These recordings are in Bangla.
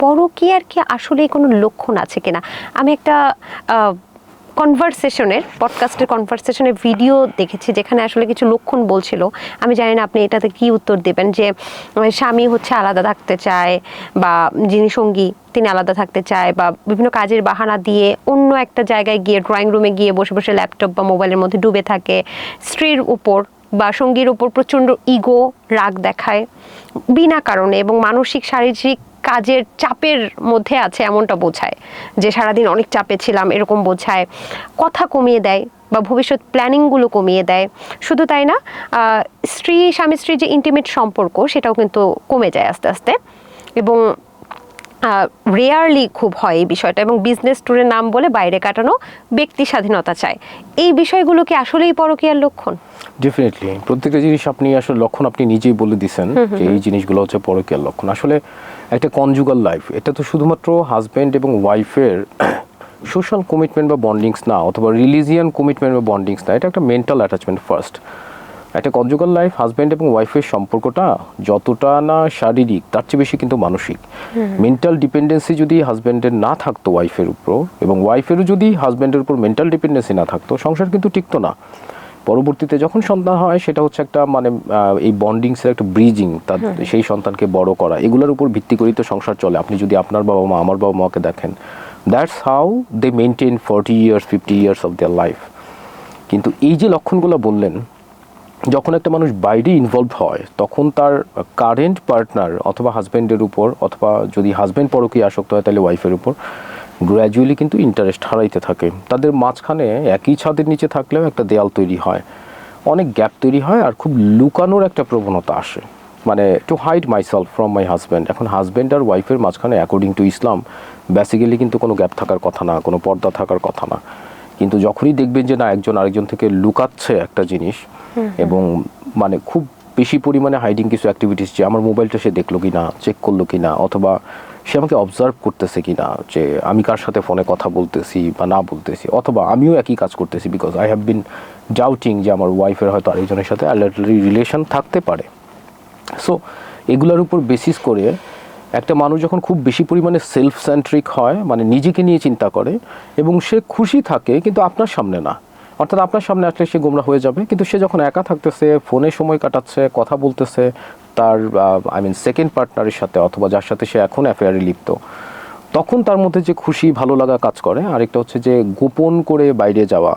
পরকীয়ার কি আসলেই কোনো লক্ষণ আছে কিনা? আমি একটা পডকাস্টের কনভারসেশনের ভিডিও দেখেছি যেখানে আসলে কিছু লক্ষণ বলছিল। আমি জানি না আপনি এটাতে কি উত্তর দেবেন, যে স্বামী হচ্ছে আলাদা থাকতে চায়, বা যিনি সঙ্গী তিনি আলাদা থাকতে চায়, বা বিভিন্ন কাজের বাহানা দিয়ে অন্য একটা জায়গায় গিয়ে ড্রয়িং রুমে গিয়ে বসে বসে ল্যাপটপ বা মোবাইলের মধ্যে ডুবে থাকে, স্ত্রীর উপর বা সঙ্গীর উপর প্রচণ্ড ইগো রাগ দেখায় বিনা কারণে, এবং মানসিক শারীরিক কাজের চাপের মধ্যে আছে এমনটা বোঝায়, যে সারাদিন অনেক চাপে ছিলাম এরকম বোঝায়, কথা কমিয়ে দেয় বা ভবিষ্যৎ প্ল্যানিংগুলো কমিয়ে দেয়। শুধু তাই না, স্বামী স্ত্রীর যে ইন্টিমেট সম্পর্ক সেটাও কিন্তু কমে যায় আস্তে আস্তে, এবং রেয়ারলি খুব হয় এই বিষয়টা, এবং বিজনেস ট্যুরের নাম বলে বাইরে কাটানো, ব্যক্তি স্বাধীনতা চায়। এই বিষয়গুলো কি আসলেই পরকীয়ার লক্ষণ? ডেফিনেটলি প্রত্যেকটা জিনিস আপনি আসলে লক্ষণ আপনি নিজেই বলে দিচ্ছেন যে এই জিনিসগুলো হচ্ছে পরকীয়ার লক্ষণ। আসলে একটা কনজুগাল লাইফ, এটা তো শুধুমাত্র হাজব্যান্ড এবং ওয়াইফের সোশ্যাল কমিটমেন্ট বা বন্ডিংস না, অথবা রিলিজিয়ান কমিটমেন্ট বা বন্ডিংস না, এটা একটা মেন্টাল অ্যাটাচমেন্ট ফার্স্ট। একটা কনজুগাল লাইফ, হাজব্যান্ড এবং ওয়াইফের সম্পর্কটা যতটা না শারীরিক তার চেয়ে বেশি কিন্তু মানসিক। মেন্টাল ডিপেন্ডেন্সি যদি হাজব্যান্ডের না থাকতো ওয়াইফের উপর, এবং ওয়াইফেরও যদি হাজব্যান্ডের উপর মেন্টাল ডিপেন্ডেন্সি না থাকতো, সংসার কিন্তু টিকতো না। পরবর্তীতে যখন সন্তান হয় সেটা হচ্ছে একটা মানে এই বন্ডিংসের একটা ব্রিজিং, তার সেই সন্তানকে বড় করা, এগুলোর উপর ভিত্তি করেই তো সংসার চলে। আপনি যদি আপনার বাবা মা আমার বাবা মাকে দেখেন, that's how they maintain 40 years 50 years of their life. কিন্তু এই যে লক্ষণগুলো বললেন, যখন একটা মানুষ বাইরে ইনভলভ হয় তখন তার কারেন্ট পার্টনার অথবা হাজব্যান্ডের উপর, অথবা যদি হাজব্যান্ড পরকীয়া আসক্ত হয় তাহলে ওয়াইফের উপর গ্র্যাজুয়ালি কিন্তু ইন্টারেস্ট হারাইতে থাকে। তাদের মাঝখানে একই ছাদের নিচে থাকলেও একটা দেয়াল তৈরি হয়, অনেক গ্যাপ তৈরি হয়, আর খুব লুকানোর একটা প্রবণতা আসে, মানে to hide myself from my husband. এখন হাজব্যান্ড আর ওয়াইফের মাঝখানে অ্যাকর্ডিং টু ইসলাম বেসিক্যালি কিন্তু কোনো গ্যাপ থাকার কথা না, কোনো পর্দা থাকার কথা না। কিন্তু যখনই দেখবেন যে না একজন আরেকজন থেকে লুকাচ্ছে একটা জিনিস, এবং মানে খুব বেশি পরিমাণে হাইডিং কিছু অ্যাক্টিভিটিস, যে আমার মোবাইলটা সে দেখলো কি না, চেক করলো কি না, অথবা সে আমাকে অবজার্ভ করতেছে কি না, যে আমি কার সাথে ফোনে কথা বলতেছি বা না বলতেছি, অথবা আমিও একই কাজ করতেছি, because I have been doubting যে আমার ওয়াইফের হয়তো আরেকজনের সাথে অ্যালার্জি রিলেশন থাকতে পারে। সো এগুলোর উপর বেসিস করে একটা মানুষ যখন খুব বেশি পরিমাণে সেলফ সেন্ট্রিক হয়, মানে নিজেকে নিয়ে চিন্তা করে, এবং সে খুশি থাকে কিন্তু আপনার সামনে না, অর্থাৎ আপনার সামনে আসলে সে গোমরা হয়ে যাবে, কিন্তু সে যখন একা থাকতেছে, ফোনে সময় কাটাচ্ছে, কথা বলতেছে তার সেকেন্ড পার্টনারের সাথে, অথবা যার সাথে সে এখন অ্যাফেয়ারে লিপ্ত, তখন তার মধ্যে যে খুশি ভালো লাগা কাজ করে। আরেকটা হচ্ছে যে গোপন করে বাইরে যাওয়া,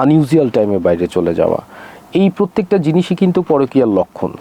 আনইউজুয়াল টাইমে বাইরে চলে যাওয়া, এই প্রত্যেকটা জিনিসই কিন্তু পরকীয়ার লক্ষণ।